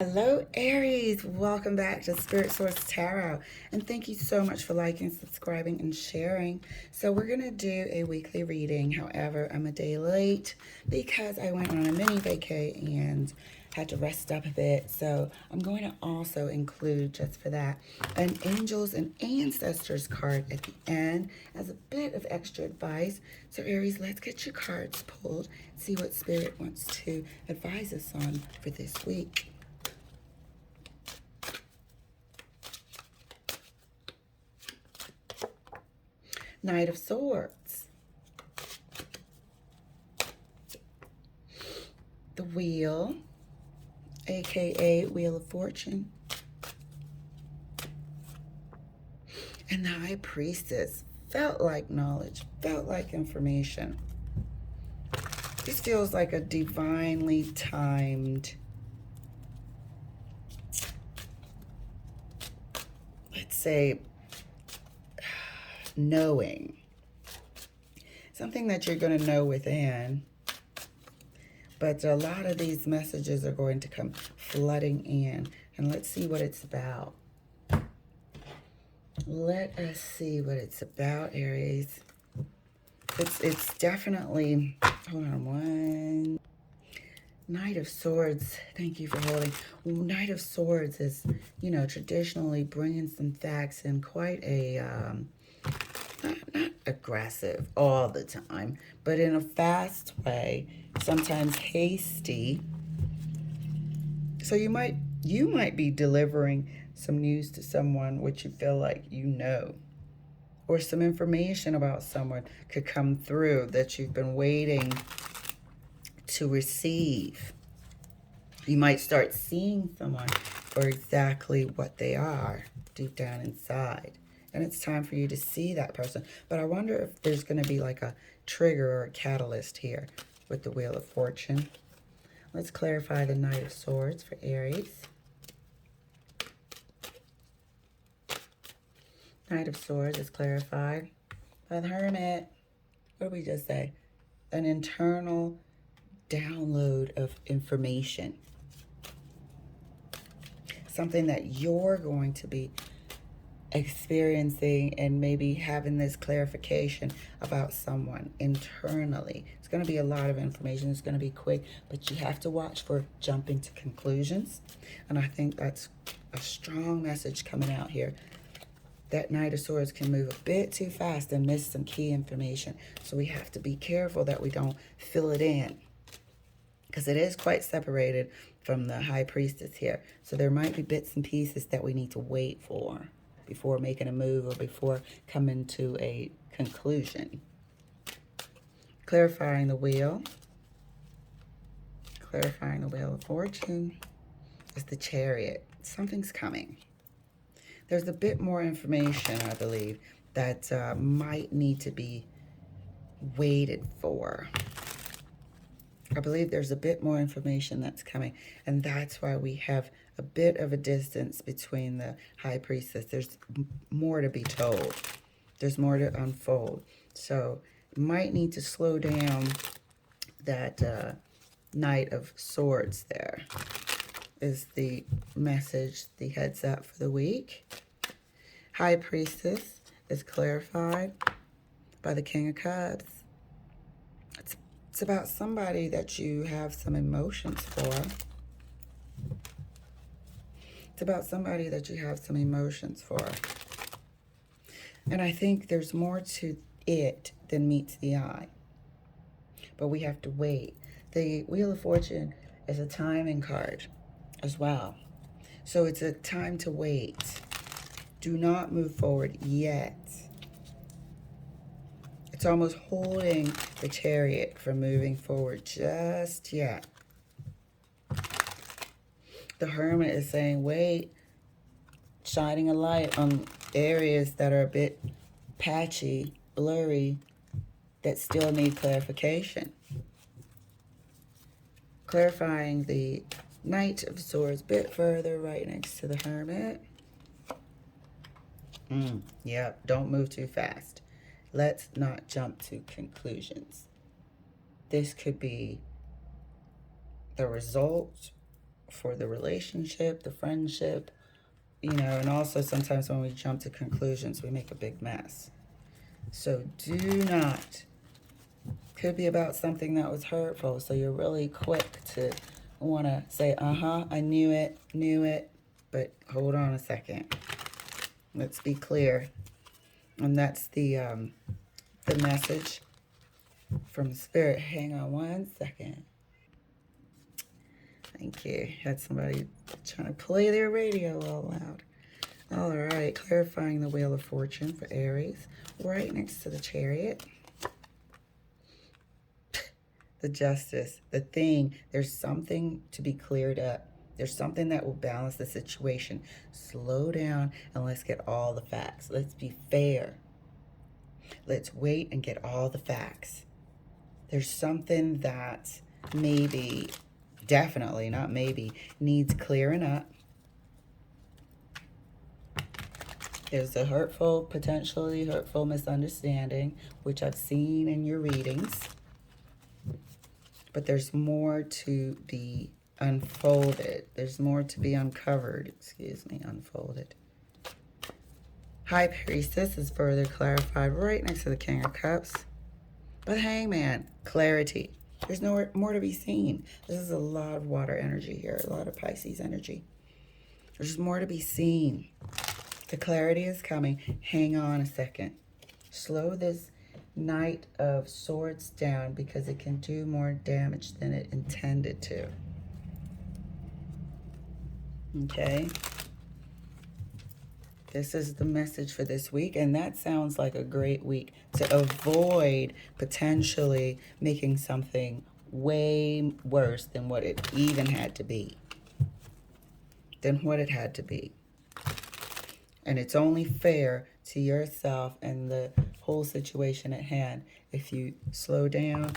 Hello, Aries. Welcome back to Spirit Source Tarot. And thank you so much for liking, subscribing, and sharing. So we're going to do a weekly reading. However, I'm a day late because I went on a mini vacay and had to rest up a bit. So I'm going to also include, just for that, an Angels and Ancestors card at the end as a bit of extra advice. So Aries, let's get your cards pulled, see what Spirit wants to advise us on for this week. Knight of Swords, the Wheel, aka Wheel of Fortune, and the High Priestess. Felt like knowledge, felt like information. This feels like a divinely timed, let's say, knowing. Something that you're going to know within. But a lot of these messages are going to come flooding in. And let's see what it's about. Let us see what it's about, Aries. It's definitely, hold on one. Knight of Swords, thank you for holding. Knight of Swords is, traditionally bringing some facts in quite a, not aggressive all the time, but in a fast way, sometimes hasty. So you might be delivering some news to someone which you feel like you know, or some information about someone could come through that you've been waiting to receive. You might start seeing someone for exactly what they are deep down inside. And it's time for you to see that person. But I wonder if there's going to be like a trigger or a catalyst here with the Wheel of Fortune. Let's clarify the Knight of Swords for Aries. Knight of Swords is clarified by the Hermit. What did we just say? An internal download of information. Something that you're going to be experiencing and maybe having this clarification about someone internally. It's going to be a lot of information. It's going to be quick, but you have to watch for jumping to conclusions. And I think that's a strong message coming out here. That Knight of Swords can move a bit too fast and miss some key information. So we have to be careful that we don't fill it in, because it is quite separated from the High Priestess here. So there might be bits and pieces that we need to wait for before making a move or before coming to a conclusion. Clarifying the Wheel. Clarifying the Wheel of Fortune is the Chariot. Something's coming. There's a bit more information, I believe, that might need to be waited for. I believe there's a bit more information that's coming, and that's why we have a bit of a distance between the High Priestess. There's more to be told. There's more to unfold. So might need to slow down that Knight of Swords there is the message, the heads up for the week. High Priestess is clarified by the King of Cups. It's about somebody that you have some emotions for. It's about somebody that you have some emotions for. And I think there's more to it than meets the eye. But we have to wait. The Wheel of Fortune is a timing card as well. So it's a time to wait. Do not move forward yet. It's almost holding the Chariot from moving forward just yet. The Hermit is saying, wait, shining a light on areas that are a bit patchy, blurry, that still need clarification. Clarifying the Knight of Swords a bit further right next to the Hermit. Yep, don't move too fast. Let's not jump to conclusions. This could be the result for the relationship, the friendship, you know, and also sometimes when we jump to conclusions, we make a big mess. So do not. Could be about something that was hurtful. So you're really quick to want to say, I knew it. But hold on a second. Let's be clear. And that's the message from Spirit. Hang on one second. Thank you. Had somebody trying to play their radio all loud. All right, clarifying the Wheel of Fortune for Aries, right next to the Chariot. The Justice, the thing, there's something to be cleared up. There's something that will balance the situation. Slow down and let's get all the facts. Let's be fair. Let's wait and get all the facts. There's something that maybe, definitely, not maybe, needs clearing up. There's a potentially hurtful misunderstanding, which I've seen in your readings. But there's more to be unfolded. There's more to be uncovered. Unfolded. High Priestess is further clarified right next to the King of Cups. But Hangman, clarity. There's more to be seen. This is a lot of water energy here, a lot of Pisces energy. There's more to be seen. The clarity is coming. Hang on a second. Slow this Knight of Swords down because it can do more damage than it intended to. Okay? This is the message for this week, and that sounds like a great week to avoid potentially making something way worse than what it even had to be. And it's only fair to yourself and the whole situation at hand if you slow down,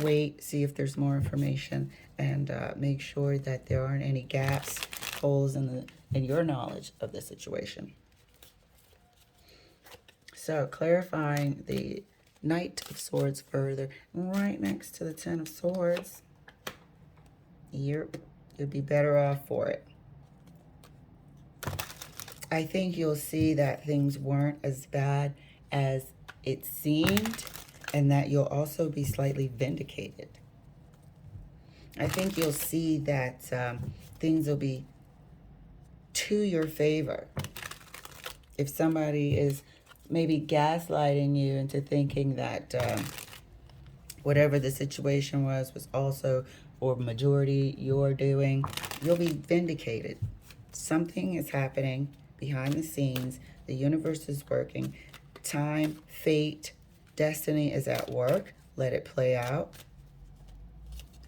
wait, see if there's more information, and make sure that there aren't any gaps, holes in your knowledge of the situation. So clarifying the Knight of Swords further, right next to the Ten of Swords. You'd be better off for it. I think you'll see that things weren't as bad as it seemed, and that you'll also be slightly vindicated. I think you'll see that things will be to your favor. If somebody is maybe gaslighting you into thinking that whatever the situation was also, or majority, you're doing, you'll be vindicated. Something is happening behind the scenes. The universe is working. Time, fate, destiny is at work. Let it play out.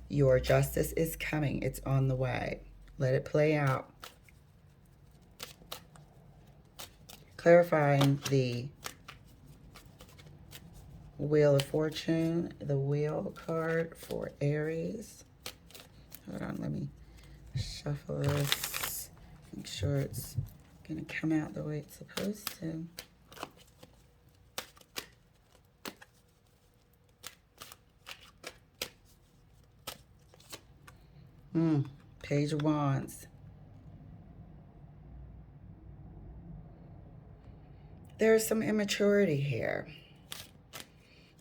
Your justice is coming. It's on the way. Let it play out. Clarifying the Wheel of Fortune, the Wheel card for Aries. Hold on, let me shuffle this. Make sure it's going to come out the way it's supposed to. Page of Wands. There's some immaturity here.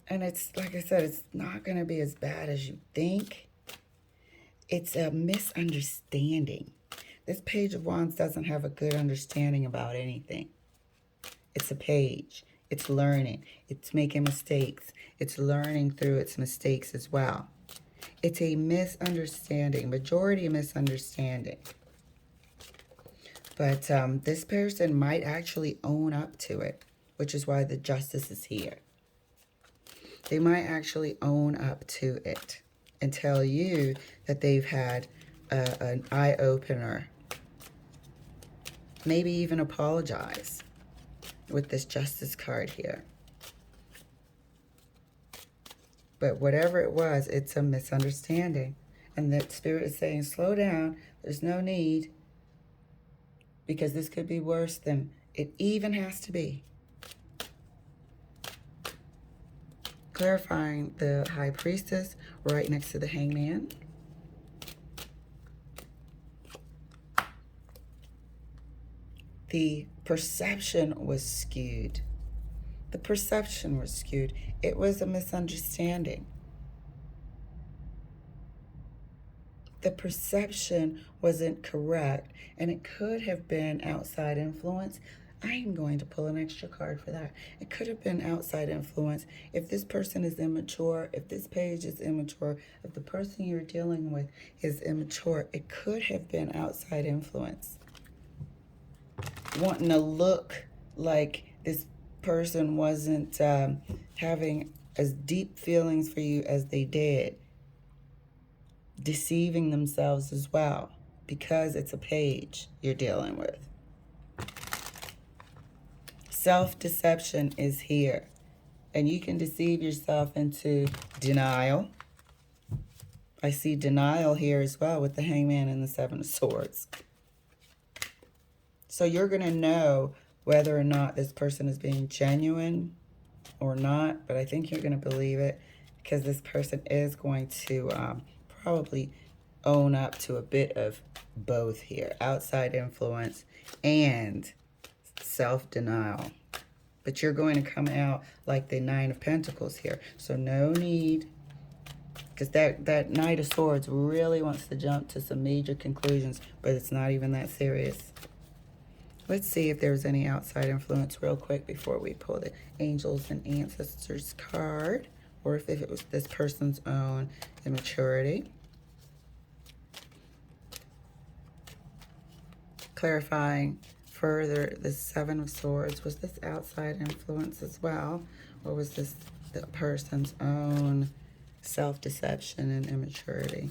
And it's, like I said, it's not going to be as bad as you think. It's a misunderstanding. This Page of Wands doesn't have a good understanding about anything. It's a page. It's learning. It's making mistakes. It's learning through its mistakes as well. It's a misunderstanding, majority misunderstanding. But this person might actually own up to it, which is why the Justice is here. They might actually own up to it and tell you that they've had an eye-opener. Maybe even apologize with this Justice card here. But whatever it was, it's a misunderstanding. And that Spirit is saying, slow down. There's no need. Because this could be worse than it even has to be. Clarifying the High Priestess right next to the Hangman. the perception was skewed. The perception was skewed. It was a misunderstanding. The perception wasn't correct, and it could have been outside influence. I'm going to pull an extra card for that. It could have been outside influence. If this person is immature, if this page is immature, if the person you're dealing with is immature, it could have been outside influence. Wanting to look like this person wasn't having as deep feelings for you as they did. Deceiving themselves as well, because it's a page you're dealing with. Self-deception is here, and you can deceive yourself into denial. I see denial here as well with the Hangman and the Seven of Swords. So you're going to know whether or not this person is being genuine or not, but I think you're going to believe it, because this person is going to probably own up to a bit of both here, outside influence and self-denial. But you're going to come out like the Nine of Pentacles here. So no need, because that Knight of Swords really wants to jump to some major conclusions, but it's not even that serious. Let's see if there's any outside influence real quick before we pull the Angels and Ancestors card, or if it was this person's own immaturity. Clarifying further, the Seven of Swords, was this outside influence as well, or was this the person's own self-deception and immaturity?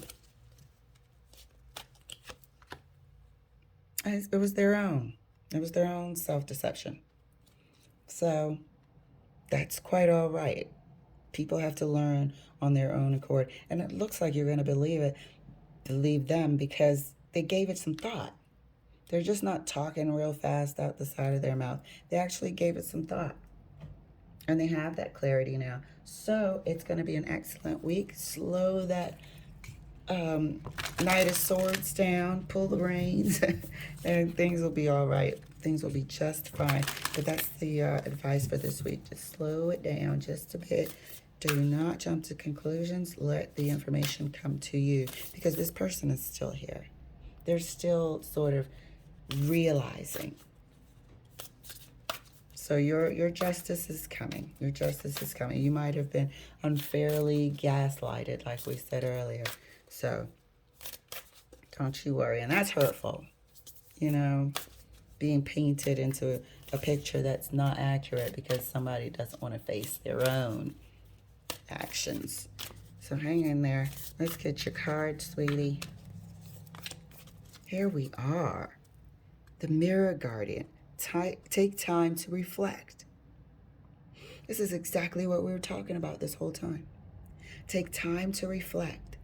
It was their own. It was their own self-deception. So that's quite all right. People have to learn on their own accord. And it looks like you're going to believe them, because they gave it some thought. They're just not talking real fast out the side of their mouth. They actually gave it some thought. And they have that clarity now. So it's going to be an excellent week. Slow that Knight of Swords down. Pull the reins. And things will be all right. Things will be just fine. But that's the advice for this week. Just slow it down just a bit. Do not jump to conclusions. Let the information come to you. Because this person is still here. They're still sort of realizing. So your justice is coming. Your justice is coming. You might have been unfairly gaslighted, like we said earlier. So don't you worry. And that's hurtful. You know, being painted into a picture that's not accurate because somebody doesn't want to face their own actions. So hang in there. Let's get your card, sweetie. Here we are. The Mirror Guardian. Take time to reflect. This is exactly what we were talking about this whole time. Take time to reflect.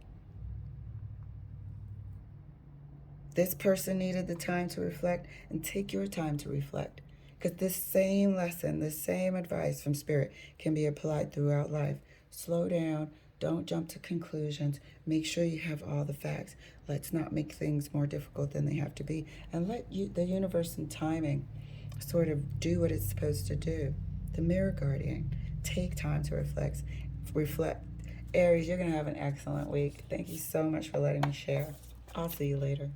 This person needed the time to reflect, and take your time to reflect. Because this same lesson, this same advice from Spirit can be applied throughout life. Slow down. Don't jump to conclusions. Make sure you have all the facts. Let's not make things more difficult than they have to be. And let the universe and timing sort of do what it's supposed to do. The Mirror Guardian. Take time to reflect. Aries, you're going to have an excellent week. Thank you so much for letting me share. I'll see you later.